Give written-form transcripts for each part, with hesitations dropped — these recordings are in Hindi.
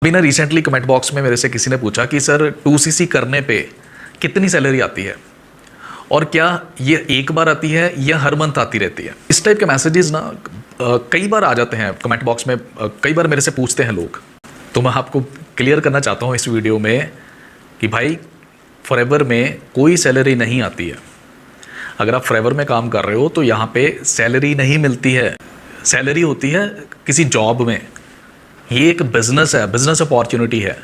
अभी ना रिसेंटली कमेंट बॉक्स में मेरे से किसी ने पूछा कि सर 2cc करने पे कितनी सैलरी आती है और क्या ये एक बार आती है या हर मंथ आती रहती है। इस टाइप के मैसेजेस ना कई बार आ जाते हैं कमेंट बॉक्स में, कई बार मेरे से पूछते हैं लोग। तो मैं आपको क्लियर करना चाहता हूँ इस वीडियो में कि भाई फॉरएवर में कोई सैलरी नहीं आती है। अगर आप फॉरएवर में काम कर रहे हो तो यहाँ पे सैलरी नहीं मिलती है। सैलरी होती है किसी जॉब में। ये एक बिजनेस है, बिजनेस अपॉर्चुनिटी है।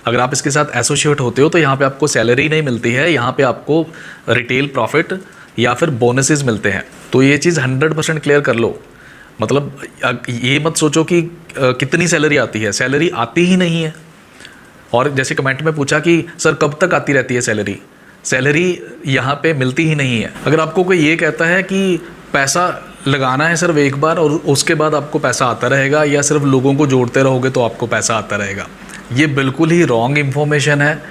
अगर आप इसके साथ एसोसिएट होते हो तो यहाँ पे आपको सैलरी नहीं मिलती है, यहाँ पे आपको रिटेल प्रॉफिट या फिर बोनसेस मिलते हैं। तो ये चीज़ 100% क्लियर कर लो। मतलब ये मत सोचो कि कितनी सैलरी आती है, सैलरी आती ही नहीं है। और जैसे कमेंट में पूछा कि सर कब तक आती रहती है सैलरी, सैलरी यहाँ पे मिलती ही नहीं है। अगर आपको कोई ये कहता है कि पैसा लगाना है सिर्फ एक बार और उसके बाद आपको पैसा आता रहेगा, या सिर्फ लोगों को जोड़ते रहोगे तो आपको पैसा आता रहेगा, ये बिल्कुल ही रॉन्ग इन्फॉर्मेशन है।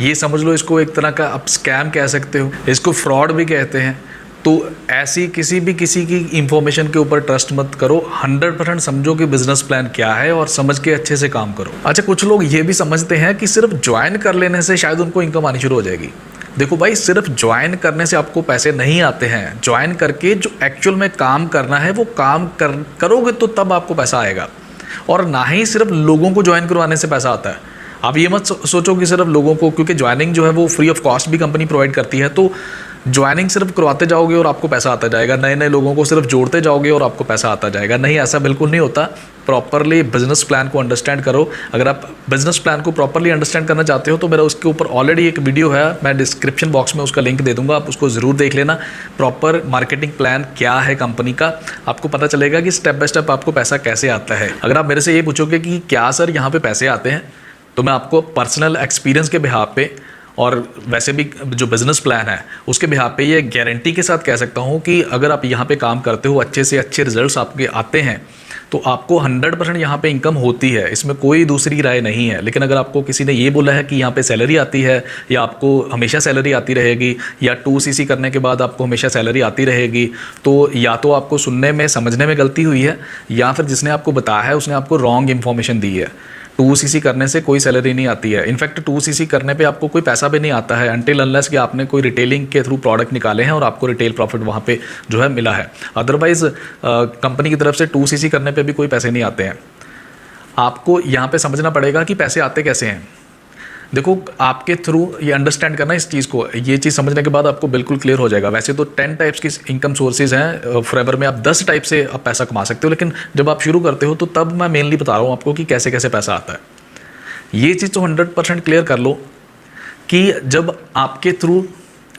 ये समझ लो इसको एक तरह का आप स्कैम कह सकते हो, इसको फ्रॉड भी कहते हैं। तो ऐसी किसी की इंफॉर्मेशन के ऊपर ट्रस्ट मत करो। 100% समझो कि बिजनेस प्लान क्या है और समझ के अच्छे से काम करो। अच्छा, कुछ लोग ये भी समझते हैं कि सिर्फ ज्वाइन कर लेने से शायद उनको इनकम आनी शुरू हो जाएगी। देखो भाई, सिर्फ ज्वाइन करने से आपको पैसे नहीं आते हैं। ज्वाइन करके जो एक्चुअल में काम करना है वो काम करोगे तो तब आपको पैसा आएगा, और ना ही सिर्फ लोगों को ज्वाइन करवाने से पैसा आता है। आप ये मत सोचो कि सिर्फ लोगों को, क्योंकि ज्वाइनिंग जो है वो फ्री ऑफ कॉस्ट भी कंपनी प्रोवाइड करती है। तो ज्वाइनिंग सिर्फ करवाते जाओगे और आपको पैसा आता जाएगा, नए नए लोगों को सिर्फ जोड़ते जाओगे और आपको पैसा आता जाएगा। नहीं, ऐसा बिल्कुल नहीं होता। प्रॉपरली बिजनेस प्लान को अंडरस्टैंड करो। अगर आप बिजनेस प्लान को प्रॉपरली अंडरस्टैंड करना चाहते हो तो मेरा उसके ऊपर ऑलरेडी एक वीडियो है, मैं डिस्क्रिप्शन बॉक्स में उसका लिंक दे दूंगा, आप उसको ज़रूर देख लेना। प्रॉपर मार्केटिंग प्लान क्या है कंपनी का, आपको पता चलेगा कि स्टेप बाय स्टेप आपको पैसा कैसे आता है। अगर आप मेरे से ये पूछोगे कि क्या सर यहाँ पे पैसे आते हैं, तो मैं आपको पर्सनल एक्सपीरियंस के बिहाफ पे और वैसे भी जो बिज़नेस प्लान है उसके बिहाफ पे ये गारंटी के साथ कह सकता हूँ कि अगर आप यहाँ पे काम करते हो, अच्छे से अच्छे रिजल्ट्स आपके आते हैं, तो आपको 100% यहाँ पे इनकम होती है। इसमें कोई दूसरी राय नहीं है। लेकिन अगर आपको किसी ने ये बोला है कि यहाँ पे सैलरी आती है या आपको हमेशा सैलरी आती रहेगी या 2cc करने के बाद आपको हमेशा सैलरी आती रहेगी, तो या तो आपको सुनने में समझने में गलती हुई है, या फिर जिसने आपको बताया है उसने आपको रॉन्ग इन्फॉर्मेशन दी है। 2cc करने से कोई सैलरी नहीं आती है। इनफैक्ट 2cc करने पे आपको कोई पैसा भी नहीं आता है अनटिल अनलेस कि आपने कोई रिटेलिंग के थ्रू प्रोडक्ट निकाले हैं और आपको रिटेल प्रॉफिट वहाँ पे जो है मिला है। अदरवाइज़ कंपनी की तरफ से 2cc करने पे भी कोई पैसे नहीं आते हैं। आपको यहाँ पे समझना पड़ेगा कि पैसे आते कैसे हैं। देखो, आपके थ्रू ये अंडरस्टैंड करना इस चीज़ को, ये चीज़ समझने के बाद आपको बिल्कुल क्लियर हो जाएगा। वैसे तो 10 टाइप्स की इनकम सोर्सेज हैं फॉरएवर में, आप 10 टाइप से आप पैसा कमा सकते हो, लेकिन जब आप शुरू करते हो तो तब मैं मेनली बता रहा हूँ आपको कि कैसे कैसे पैसा आता है। ये चीज़ तो 100% क्लियर कर लो कि जब आपके थ्रू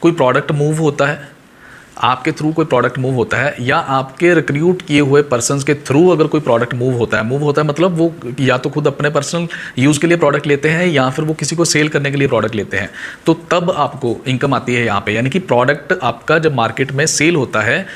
कोई प्रोडक्ट मूव होता है, आपके थ्रू कोई प्रोडक्ट मूव होता है, या आपके रिक्रूट किए हुए पर्सन्स के थ्रू अगर कोई प्रोडक्ट मूव होता है मतलब वो या तो खुद अपने पर्सनल यूज़ के लिए प्रोडक्ट लेते हैं या फिर वो किसी को सेल करने के लिए प्रोडक्ट लेते हैं, तो तब आपको इनकम आती है यहाँ पे। यानी कि प्रोडक्ट आपका जब मार्केट में सेल होता है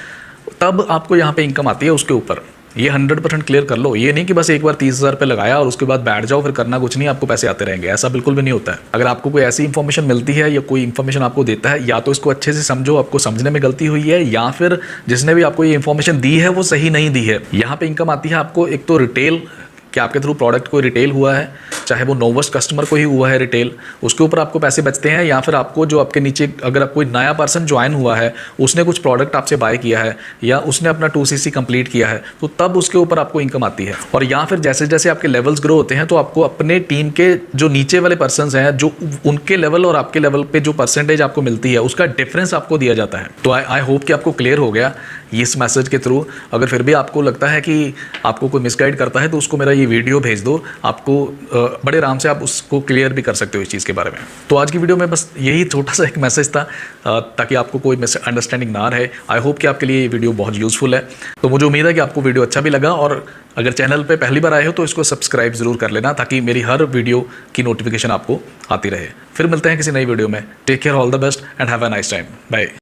तब आपको यहाँ पे इनकम आती है उसके ऊपर। ये 100% क्लियर कर लो। ये नहीं कि बस एक बार 30,000 रुपये लगाया और उसके बाद बैठ जाओ फिर करना कुछ नहीं, आपको पैसे आते रहेंगे, ऐसा बिल्कुल भी नहीं होता है। अगर आपको कोई ऐसी इन्फॉर्मेशन मिलती है या कोई इन्फॉर्मेशन आपको देता है, या तो इसको अच्छे से समझो, आपको समझने में गलती हुई है, या फिर जिसने भी आपको ये इन्फॉर्मेशन दी है वो सही नहीं दी है। यहाँ पे इनकम आती है आपको एक तो रिटेल, कि आपके थ्रू प्रोडक्ट कोई रिटेल हुआ है, चाहे वो नोवेस्ट कस्टमर को ही हुआ है रिटेल, उसके ऊपर आपको पैसे बचते हैं, या फिर आपको जो आपके नीचे अगर कोई नया पर्सन ज्वाइन हुआ है, उसने कुछ प्रोडक्ट आपसे बाय किया है या उसने अपना 2cc कंप्लीट किया है, तो तब उसके ऊपर आपको इनकम आती है। और या फिर जैसे जैसे आपके लेवल्स ग्रो होते हैं तो आपको अपने टीम के जो नीचे वाले पर्सनस हैं, जो उनके लेवल और आपके लेवल पे जो परसेंटेज आपको मिलती है उसका डिफरेंस आपको दिया जाता है। तो आई होप कि आपको क्लियर हो गया इस मैसेज के थ्रू। अगर फिर भी आपको लगता है कि आपको कोई मिसगाइड करता है तो उसको मेरा ये वीडियो भेज दो, आपको बड़े आराम से आप उसको क्लियर भी कर सकते हो इस चीज़ के बारे में। तो आज की वीडियो में बस यही छोटा सा एक मैसेज था ताकि आपको कोई मिसअंडरस्टैंडिंग ना रहे। आई होप कि आपके लिए ये वीडियो बहुत यूज़फुल है। तो मुझे उम्मीद है कि आपको वीडियो अच्छा भी लगा, और अगर चैनल पे पहली बार आए हो तो इसको सब्सक्राइब ज़रूर कर लेना ताकि मेरी हर वीडियो की नोटिफिकेशन आपको आती रहे। फिर मिलते हैं किसी नई वीडियो में। Take care, all the best and have a nice time. Bye.